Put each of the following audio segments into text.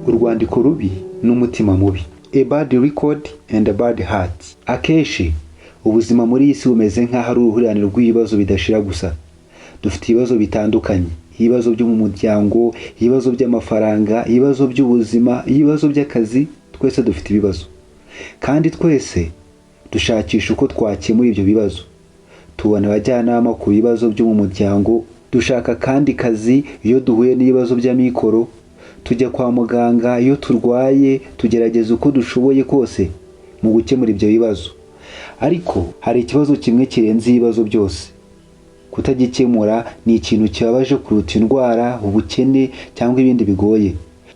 urwandiko rubi n'umutima mubi, a bad record and a bad heart. Akenshi ubuzima muri iyi si bumeze nk'aho ari uruhurirane rw'ibibazo bidashira gusa. Dufite ibibazo bitandukanye, ibibazo byo mu muryango, ibibazo by'amafaranga, ibibazo by'ubuzima, ibibazo by'akazi. Twese dufite ibibazo, kandi twese dushakisha uko twakemura ibyo bibazo. Tubona abajyanama ku bibazo byo mu muryango, dushaka kandi kazi iyo duhuye n'ibibazo by'amikoro, tujya kwa muganga iyo turwaye, tugerageza uko dushoboye kose mu gukemura ibyo bibazo. Ariko hari ikibazo kimwe kirenze ibibazo byose. Kutagikemura ni ikintu kibabaje kuruta indwara, ubukene cyangwa ibindi bigoye.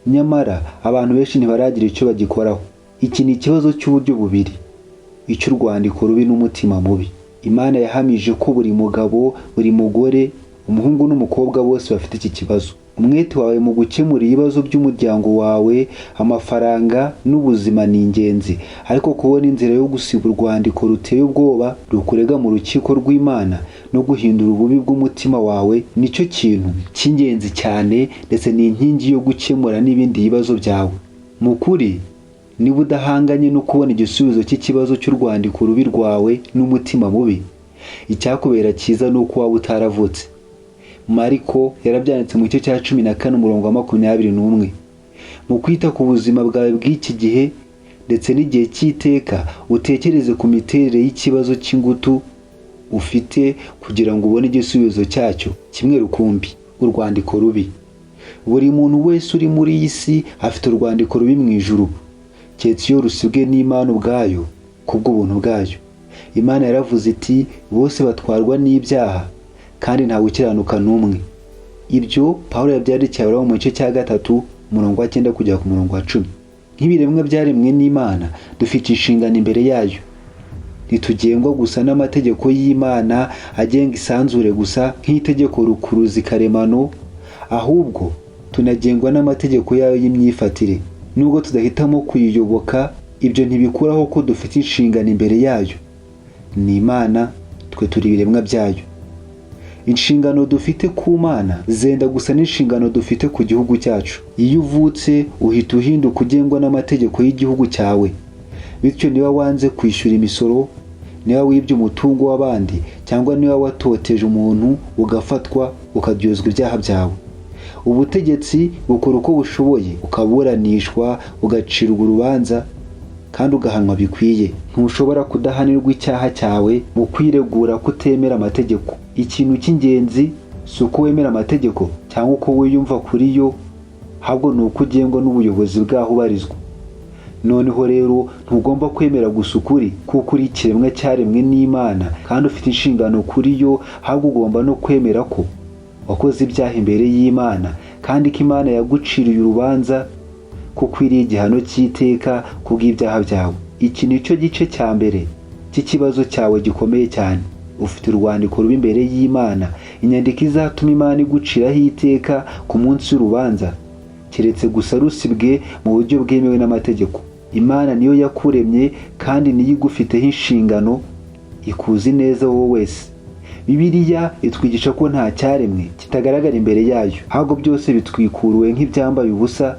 Nyamara abantu benshi ntibaragira icyo bagikoraho. Iki ni ikibazo cy'uburyo bubiri, icy'urwandiko rubi n'umutima mubi. Imana yahamije ko buri mugabo, buri mugore, umuhungu n'umukobwa bose bafite iki kibazo. Umwete wawe mu gukemura ibibazo by'umuryango wawe, amafaranga n'ubuzima ni ingenzi, ariko kubona inzira yo gusiba urwandiko ruteye ubwoba rukurega mu rukiko rw'Imana no guhindura ububi bw'umutima wawe nicyo kintu cy'ingenzi cyane, ndetse ni inkingi yo gukemura n'ibindi bibazo byawe. Mu kuri, niba udahanganye no kubona igisubizo cy'ikibazo cy'urwandiko rubi rwawe n'umutima mubi, icyakubera cyiza ni uko waba utaravutse. Mariko yarabyanditse mu gice cya 14 umurongo wa 21. Mu kwita ku buzima bwawe bw'iki gihe ndetse n'igihe cy'iteka, utekereze ku miterere y'ikibazo cy'ingutu ufite kugira ngo ubone igisubizo cyacyo kimwe rukumbi, urwandiko rubi. Buri muntu wese uri muri iyi si afite urwandiko rubi mu ijuru, keretse iyo rusibwe n'Imana ubwayo kubw'ubuntu bwayo. Imana yaravuze iti bose batwarwa n'ibyaha kandi nta gukiranuka n'umwe. Ibyo Pawulo yabyandikiye Aburahamu mu gice cya 3 umurongo wa 9 kugera ku murongo wa 10. Nk'ibiremwa byaremwe n'Imana dufite inshingano imbere yayo. Ntitugengwa gusa n'amategeko y'Imana agenga isanzure gusa nk'itegeko rukuruzi karemano, ahubwo tunagengwa n'amategeko yayo y'imyifatire. Nubwo tudahitamo kuyiyoboka, ibyo ntibikuraho ko dufite inshingano imbere yayo. Ni Imana, twe turi ibiremwa byayo. Inshingano dufite ku Mana zenda gusa n'inshingano dufite ku gihugu cyacu. Iyo uvutse uhita uhinduka ugengwa n'amategeko y'igihugu cyawe. Bityo niba wanze kwishyura imisoro, niba wibye umutungo w'abandi, cyangwa niba watoteje umuntu ugafatwa ukaryozwa ibyaha byawe, ubutegetsi bukora uko bushoboye ukaburanishwa, ugacirwa urubanza kandi ugahanwa bikwiye. Ntushobora kudahanirwa icyaha cyawe mu kwiregura kutemera amategeko. Ikintu cy'ingenzi si uko wemera amategeko cyangwa uko wiyumva kuri yo, ahubwo ni uko ugengwa n'ubuyobozi bwaho ubarizwa. Noneho rero ntugomba kwemera gusa ukuri kuko uri ikiremwa cyaremwe n'Imana kandi ufite inshingano kuri yo, ahubwo ugomba no kwemera ko wakoze ibyaha imbere y'Imana kandi ko Imana yaguciriye urubanza ko ukwiriye igihano cy'iteka kubw'ibyaha byawe. Iki nicyo gice cya mbere cy'ikibazo cyawe gikomeye cyane. Ufite urwandiko rubi imbere y'Imana, inyandiko izatuma Imana iguciraho iteka ku munsi w'urubanza, keretse gusa rusibwe mu buryo bwemewe n'amategeko. Imana niyo yakuremye kandi niyo igufiteho inshingano, ikuzi neza wowe wese. Bibiliya itwigisha ko nta cyaremwe kitagaragara imbere yayo, ahubwo byose bitwikuruwe nk'ibyambaye ubusa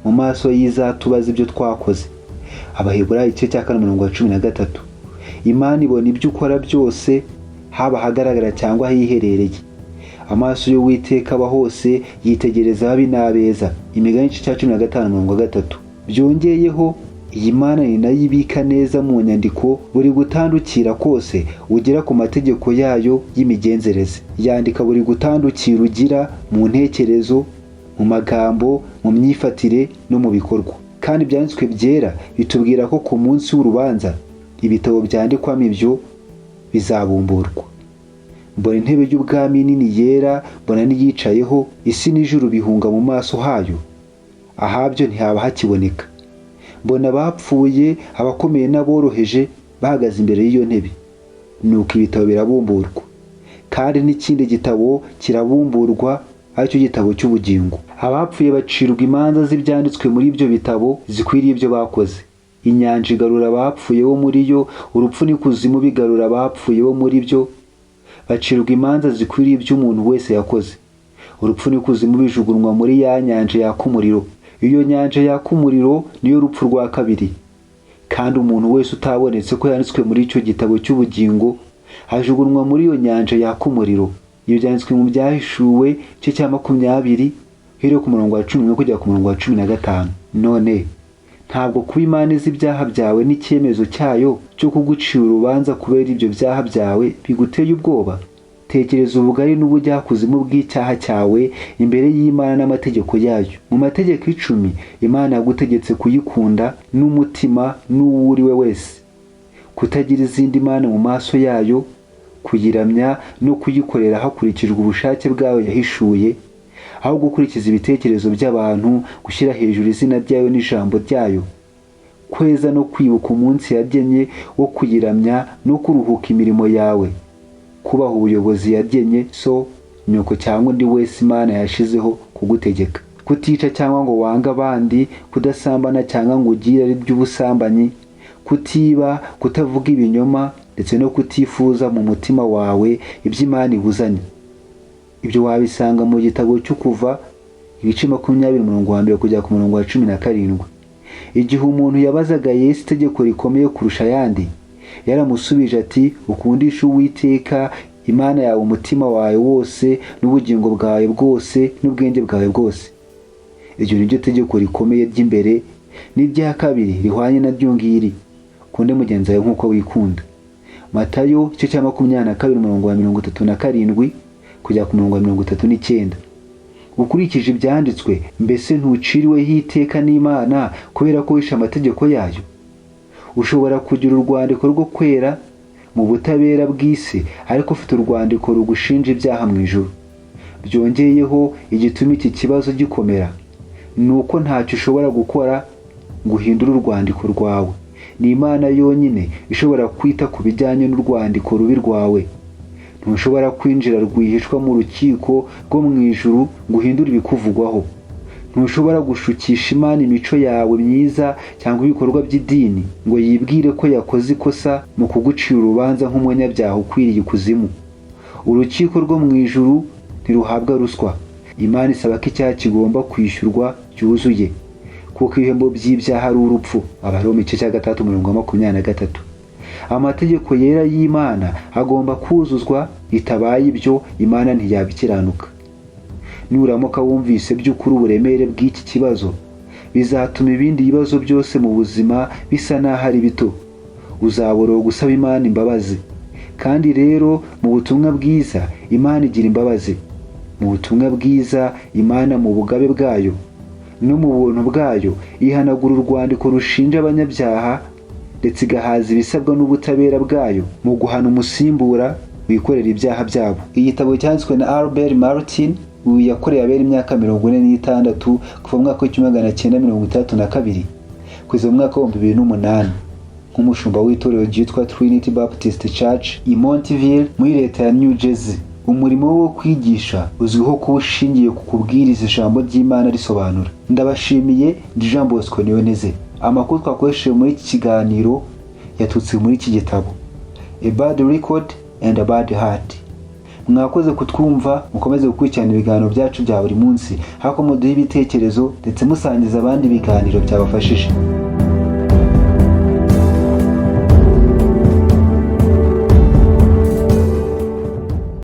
mu maso y'izatubaza ibyo twakoze. Abaheburayo igice cya 4:13. Imana ibona ibyo ukora byose, haba hagaragara cyangwa hiherereye. Amaso y'Uwiteka aba hose, yitegereza ababi n'abeza. Imigani igice cya 15:3. Byongeyeho, iyi Mana ni nayo ibika neza mu nyandiko buri gutandukira kose ugera ku mategeko yayo y'imigenzereze. Yandika buri gutandukira ugira mu ntekerezo, mu magambo, mu myifatire no mu bikorwa. Kandi ibyanditswe byera bitubwira ko ku munsi w'urubanza ibitabo byandikwamo ibyo bizabumburwa. Mbona intebe y'ubwami nini yera, mbona niyicayeho, isi n'ijuru bihunga mu maso hayo, ahabyo ntihaba hakiboneka. Mbona abapfuye, abakomeye n'aboroheje bahagaze imbere y'iyo ntebe. Nuko ibitabo birabumburwa, kandi n'ikindi gitabo kirabumburwa, aricyo gitabo cy'ubugingo. Abapfuye bacirwa imanza z'ibyanditswe muri ibyo bitabo zikwiriye ibyo bakoze. Inyanja igarura abapfuye bo muri yo, urupfu n'ikuzimu bigarura abapfuye bo muri byo, bacirwa imanza zikwiriye ibyo umuntu wese yakoze. Urupfu n'ikuzimu bijugunwa muri ya nyanja yaka umuriro. Iyo nyanja yaka umuriro niyo rupfu rwa kabiri, kandi umuntu wese utabonetse ko yanditswe muri icyo gitabo cy'ubugingo hajugunwa muri iyo nyanja yaka umuriro. Iyo byanditswe mu Byahishuwe igice cya 20 uhereye ku murongo wa 10 kugera ku murongo wa 15. None ntabwo kuba Imana izi ibyaha byawe n'icyemezo cyayo cyo kugucira urubanza kubera ibyo byaha byawe biguteye ubwoba? Tekereza ubugari n'ubujyakuzimu bw'icyaha cyawe imbere y'Imana n'amategeko yayo. Mu mategeko 10 Imana yagutegetse kuyikunda n'umutima n'uwo uri we wese, kutagira izindi mana mu maso yayo, kuyiramya no kuyikorera hakurikijwe ubushake bwawe yahishuye, aho gukurikiza ibitekerezo by'abantu, gushyira hejuru izina ryayo n'ijambo ryayo, kweza no kwibuka umunsi yagenye wo kuyiramya no kuruhuka imirimo yawe, kubaha ubuyobozi yagenye so, nyoko cyangwa undi wese Imana yashizeho kugutegeka, kutica cyangwa ngo wanga abandi, kudasambana cyangwa ngo ugire ari by'ubusambanyi, kutiba, kutavuga ibinyoma, ndetse no kutifuza mu mutima wawe iby'Imana ibuzanye. Ibyo wabisanga mu gitabo cy'Ukuva ibice 20 kugera ku murongo wa 17. Igihe umuntu yabazaga Yesu itegeko rikomeye kurusha ayandi, yaramusubije ati, ukundisha Uwiteka Imana yawe umutima wawe wose n'ubugingo bwawe bwose n'ubwenge bwawe bwose. Iryo ni ryo tegeko rikomeye ry'imbere, n'irya kabiri rihwanye na ryo ngiri, ukunde mugenzi wawe nk'uko wikunda. Matayo igice cya 22 umurongo wa 37 kujya ku murongo wa 39. Ukurikije ibyanditswe, mbese ntuciriweho iteka n'Imana kubera ko wishe amategeko yayo? Ushobora kugira urwandiko rwo kwera mu butabera bw'isi, ariko ufite urwandiko rugushinja ibyaha mu ijuru. Byongeyeho, igituma iki kibazo gikomera ni uko ntacyo ushobora gukora ngo uhindure urwandiko rwawe. Ni Imana yonyine ishobora kwita ku bijyanye n'urwandiko rubi rwawe. Ntushobora kwinjira rwihishwa mu rukiko rwo mu ijuru ngo uhindure ibikuvugwaho. Ntushobora gushukisha Imana imico yawe myiza cyangwa ibikorwa by'idini ngo yibwire ko yakoze ikosa mu kugucira urubanza nk'umunyabyaha ukwiriye ikuzimu. Urukiko rwo mu ijuru ntiruhabwa ruswa. Imana isaba ko icyaha kigomba kwishyurwa byuzuye, kuko ibihembo by'ibyaha ari urupfu. Abaroma igice cya 3 umurongo wa 23. Amategeko yera y'Imana agomba kuzuzwa, bitabaye ibyo Imana ntiyabikiranuka. Nuramuka wumvise by'ukuri uburemere bw'iki kibazo, bizatuma ibindi bibazo byose mu buzima bisa naho ari bito. Uzaboroga gusaba Imana imbabazi. Kandi rero mu butumwa bwiza Imana igira imbabazi. Mu butumwa bwiza Imana mu bugabe bwayo no mu buntu bwayo ihanagura urwandiko rushinja abanyabyaha, ndetse igahaza ibisabwa n'ubutabera bwayo mu guhana umusimbura wikorera ibyaha byabo. Igitabo cyanditswe na Albert Martin, uyu yakoreye abera imyaka 46 kuva mu mwaka wa 1932 kugeza mu mwaka wa 2008 nk'umushumba w'itorero ryitwa Trinity Baptist Church i Montville muri leta ya New Jersey. Umurimo wo kwigisha uzwiho kuba ushingiye ku kubwiriza ijambo ry'Imana risobanura. Ndabashimiye, ndi Jean Bosco Niyoneze. Amakuru twakoresheje muri iki kiganiro yatutse muri iki gitabo, A Bad Record and a Bad Heart. Mwakoze kutwumva, mukomeze gukurikirana ibiganiro byacu bya buri munsi, hako muduha ibitekerezo ndetse musangiza abandi ibiganiro byabafashije.